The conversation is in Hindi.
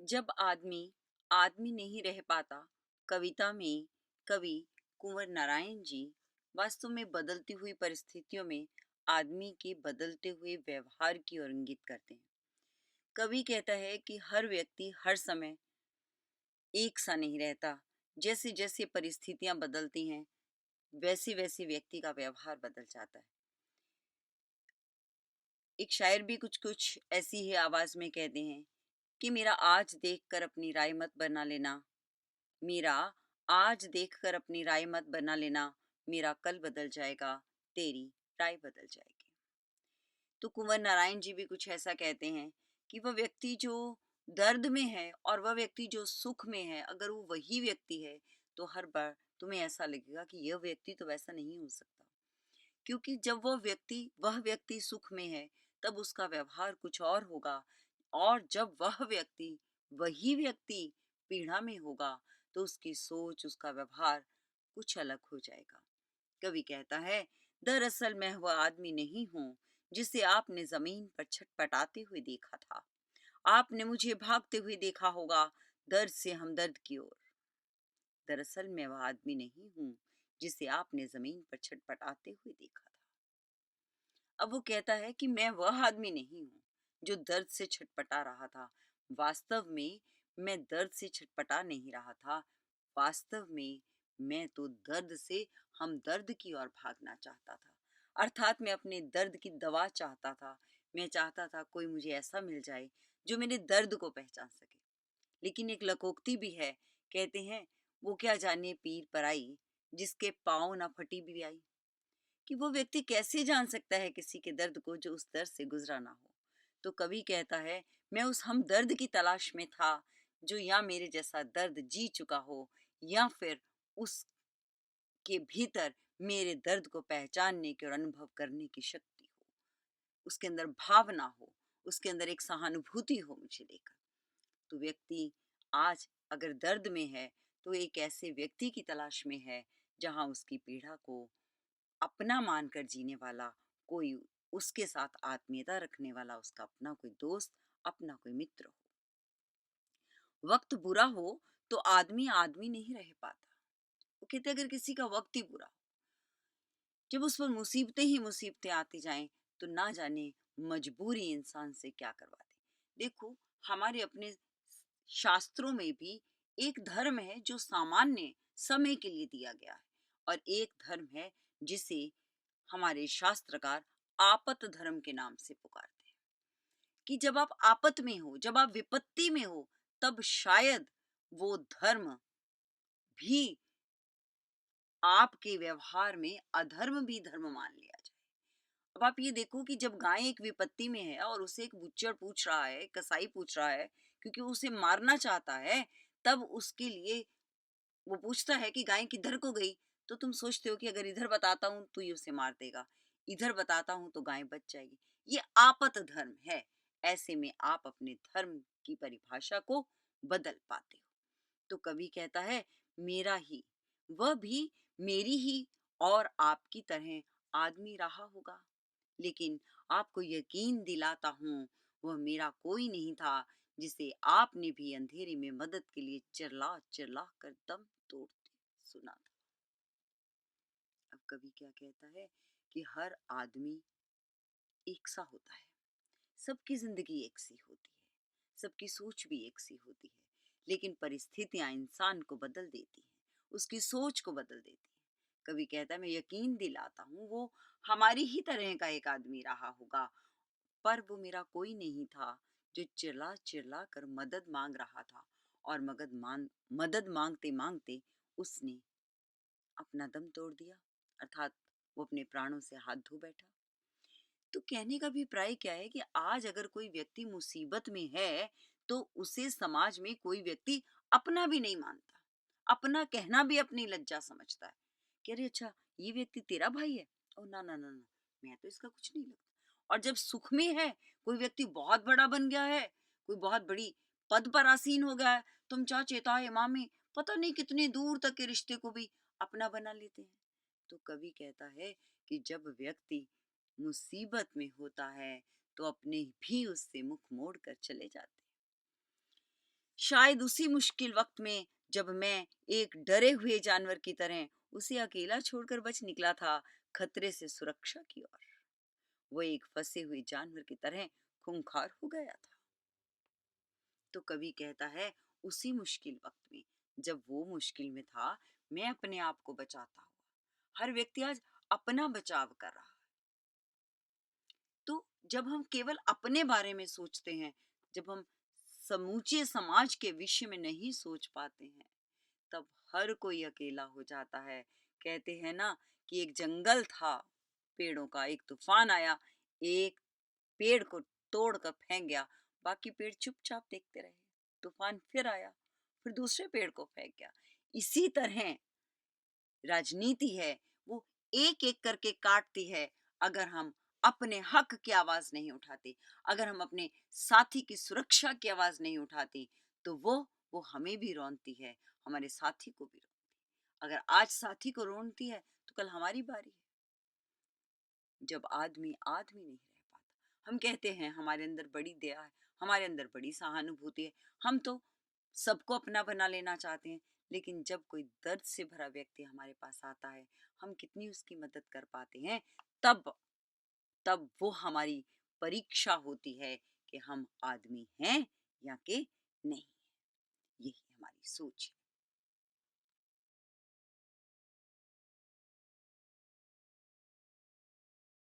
जब आदमी आदमी नहीं रह पाता। कविता में कवि कुंवर नारायण जी वास्तव में बदलती हुई परिस्थितियों में आदमी के बदलते हुए व्यवहार की ओर इंगित करते हैं। कवि कहता है कि हर व्यक्ति हर समय एक सा नहीं रहता। जैसे जैसे परिस्थितियां बदलती हैं वैसे वैसे व्यक्ति का व्यवहार बदल जाता है। एक शायर भी कुछ कुछ ऐसी ही आवाज में कहते हैं कि मेरा आज देखकर अपनी राय मत बना लेना। मेरा आज देखकर अपनी राय मत बना लेना। मेरा कल बदल जाएगा, तेरी राय बदल जाएगी। तो कुंवर नारायण जी भी कुछ ऐसा कहते हैं कि वह व्यक्ति जो दर्द में है और वह व्यक्ति जो सुख में है, अगर वो वही व्यक्ति है तो हर बार तुम्हें ऐसा लगेगा कि यह व्यक्ति तो वैसा नहीं हो सकता। क्योंकि जब वह व्यक्ति सुख में है तब उसका व्यवहार कुछ और होगा, और जब वही व्यक्ति पीड़ा में होगा तो उसकी सोच, उसका व्यवहार कुछ अलग हो जाएगा। कवि कहता है, दरअसल मैं वह आदमी नहीं हूं जिसे आपने जमीन पर छटपटाते हुए देखा था। आपने मुझे भागते हुए देखा होगा दर्द से हमदर्द की ओर। दरअसल मैं वह आदमी नहीं हूं जिसे आपने जमीन पर छटपटाते हुए देखा था। अब वो कहता है कि मैं वह आदमी नहीं हूं जो दर्द से छटपटा रहा था। वास्तव में मैं दर्द से छटपटा नहीं रहा था। वास्तव में मैं तो दर्द से हमदर्द की ओर भागना चाहता था। अर्थात मैं अपने दर्द की दवा चाहता था। मैं चाहता था कोई मुझे ऐसा मिल जाए जो मेरे दर्द को पहचान सके। लेकिन एक लकोक्ति भी है, कहते हैं, वो क्या जाने पीर पराई, जिसके पाँव ना फटी भी आई। कि वो व्यक्ति कैसे जान सकता है किसी के दर्द को जो उस दर्द से गुजरा ना हो। तो कवि कहता है, मैं उस हमदर्द की तलाश में था जो या मेरे जैसा दर्द जी चुका हो, या फिर उसके भीतर मेरे दर्द को पहचानने की और अनुभव करने की शक्ति हो, उसके अंदर भावना हो, उसके अंदर एक सहानुभूति हो मुझे लेकर। तो व्यक्ति आज अगर दर्द में है तो एक ऐसे व्यक्ति की तलाश में है जहां उसकी पीड़ा को अपना मानकर जीने वाला कोई, उसके साथ आत्मीयता रखने वाला उसका अपना कोई दोस्त, अपना कोई मित्र हो। वक्त बुरा हो तो आदमी आदमी नहीं रह पाता। वो कहते अगर किसी का वक्त ही बुरा हो, जब उस पर मुसीबतें ही मुसीबतें आती जाएं, तो ना जाने मजबूरी इंसान से क्या करवा दे। देखो, हमारे अपने शास्त्रों में भी एक धर्म है जो सामान्य समय के लिए दिया गया है, और एक धर्म है जिसे हमारे शास्त्रकार आपत धर्म के नाम से पुकारते हैं। कि जब आप आपत में हो, जब आप विपत्ति में हो, तब शायद वो धर्म भी आपके व्यवहार में अधर्म भी धर्म मान लिया जाए। अब आप ये देखो कि जब गाय एक विपत्ति में है और उसे एक बुच्चड़ पूछ रहा है, कसाई पूछ रहा है, क्योंकि उसे मारना चाहता है, तब उसके लिए वो पूछता है कि गाय किधर को गई। तो तुम सोचते हो कि अगर इधर बताता हूं तो ये उसे मार देगा, इधर बताता हूं तो गाय बच जाएगी। ये आपत धर्म है। ऐसे में आप अपने धर्म की परिभाषा को बदल पाते हो। तो कवि कहता है, मेरा ही, वह भी मेरी ही और आपकी तरह आदमी रहा होगा, लेकिन आपको यकीन दिलाता हूं वह मेरा कोई नहीं था जिसे आपने भी अंधेरे में मदद के लिए चिल्ला चिल्ला कर दम तोड़ते सुना था। अब कवि क्या कहता है कि हर आदमी एक सा होता है, सबकी जिंदगी एक सी होती है, सबकी सोच भी एक सी होती है, लेकिन परिस्थितियां इंसान को बदल देती हैं, उसकी सोच को बदल देती हैं। कवि कहता है, मैं यकीन दिलाता हूँ वो हमारी ही तरह का एक आदमी रहा होगा, पर वो मेरा कोई नहीं था जो चिल्ला चिल्ला कर मदद मांग रहा था, और मदद मांगते मांगते उसने अपना दम तोड़ दिया, अर्थात वो अपने प्राणों से हाथ धो बैठा। तो कहने का अभिप्राय क्या है कि आज अगर कोई व्यक्ति मुसीबत में है तो उसे समाज में कोई व्यक्ति अपना भी नहीं मानता, अपना कहना भी अपनी लज्जा समझता है कि अरे अच्छा, ये व्यक्ति तेरा भाई है, ओ ना ना ना ना, मैं तो इसका कुछ नहीं लगता। और जब सुख में है, कोई व्यक्ति बहुत बड़ा बन गया है, कोई बहुत बड़ी पद पर आसीन हो गया है, तुम चाचे ताए मामे पता नहीं कितने दूर तक के रिश्ते को भी अपना बना लेते हैं। तो कवि कहता है कि जब व्यक्ति मुसीबत में होता है तो अपने भी उससे मुख मोड़ कर चले जाते हैं। शायद उसी मुश्किल वक्त में जब मैं एक डरे हुए जानवर की तरह उसे अकेला छोड़कर बच निकला था खतरे से सुरक्षा की ओर, वो एक फंसे हुए जानवर की तरह खूंखार हो गया था। तो कवि कहता है उसी मुश्किल वक्त में जब वो मुश्किल में था, मैं अपने आप को बचाता हुआ। हर व्यक्ति आज अपना बचाव कर रहा है। तो जब हम केवल अपने बारे में सोचते हैं, जब हम समूचे समाज के विषय में नहीं सोच पाते हैं, तब हर कोई अकेला हो जाता है। कहते हैं ना कि एक जंगल था पेड़ों का, एक तूफान आया, एक पेड़ को तोड़कर फेंक गया, बाकी पेड़ चुपचाप देखते रहे। तूफान फिर आया, फिर दूसरे पेड़ को फेंक गया। इसी तरह राजनीति है, वो एक एक करके काटती है। अगर हम अपने हक की आवाज नहीं उठाते, अगर हम अपने साथी की सुरक्षा की आवाज नहीं उठाते, तो वो हमें भी रौंदती है, हमारे साथी को भी रौंदती है। अगर आज साथी को रौंदती है तो कल हमारी बारी है। जब आदमी आदमी नहीं रह पाता, हम कहते हैं हमारे अंदर बड़ी दया है, हमारे अंदर बड़ी सहानुभूति है, हम तो सबको अपना बना लेना चाहते हैं। लेकिन जब कोई दर्द से भरा व्यक्ति हमारे पास आता है, हम कितनी उसकी मदद कर पाते हैं, तब तब वो हमारी परीक्षा होती है कि हम आदमी हैं या कि नहीं। यही हमारी सोच है।